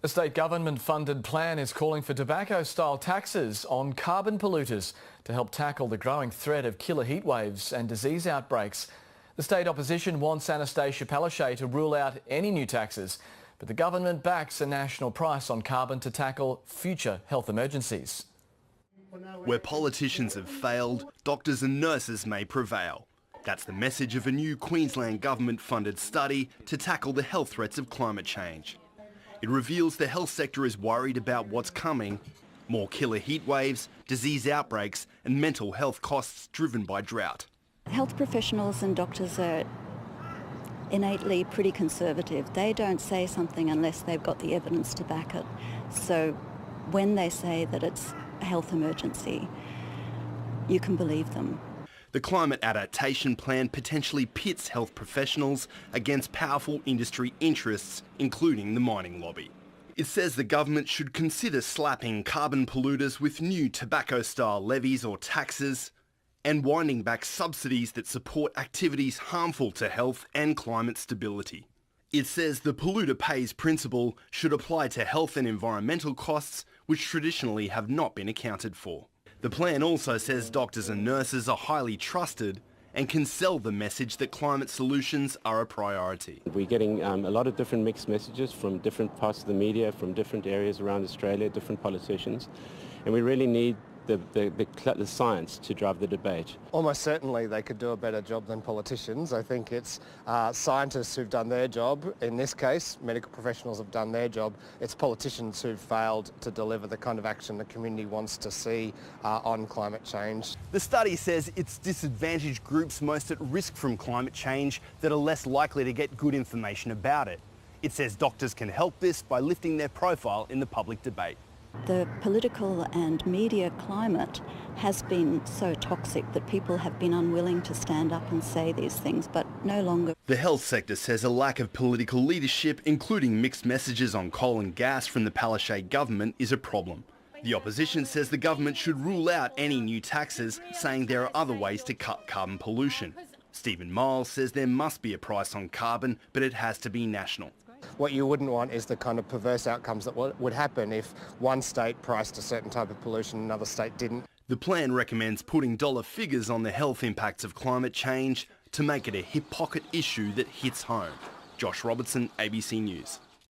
A state government-funded plan is calling for tobacco-style taxes on carbon polluters to help tackle the growing threat of killer heatwaves and disease outbreaks. The state opposition wants Palaszczuk to rule out any new taxes, but the government backs a national price on carbon to tackle future health emergencies. Where politicians have failed, doctors and nurses may prevail. That's the message of a new Queensland government-funded study to tackle the health threats of climate change. It reveals the health sector is worried about what's coming: more killer heat waves, disease outbreaks and mental health costs driven by drought. Health professionals and doctors are innately pretty conservative. They don't say something unless they've got the evidence to back it. So when they say that it's a health emergency, you can believe them. The climate adaptation plan potentially pits health professionals against powerful industry interests, including the mining lobby. It says the government should consider slapping carbon polluters with new tobacco-style levies or taxes and winding back subsidies that support activities harmful to health and climate stability. It says the polluter pays principle should apply to health and environmental costs which traditionally have not been accounted for. The plan also says doctors and nurses are highly trusted and can sell the message that climate solutions are a priority. We're getting a lot of different mixed messages from different parts of the media, from different areas around Australia, different politicians, and we really need the science to drive the debate. Almost certainly they could do a better job than politicians. I think it's scientists who've done their job. In this case, medical professionals have done their job. It's politicians who've failed to deliver the kind of action the community wants to see on climate change. The study says it's disadvantaged groups most at risk from climate change that are less likely to get good information about it. It says doctors can help this by lifting their profile in the public debate. The political and media climate has been so toxic that people have been unwilling to stand up and say these things, but no longer. The health sector says a lack of political leadership, including mixed messages on coal and gas from the Palaszczuk government, is a problem. The opposition says the government should rule out any new taxes, saying there are other ways to cut carbon pollution. Stephen Miles says there must be a price on carbon, but it has to be national. What you wouldn't want is the kind of perverse outcomes that would happen if one state priced a certain type of pollution and another state didn't. The plan recommends putting dollar figures on the health impacts of climate change to make it a hip pocket issue that hits home. Josh Robertson, ABC News.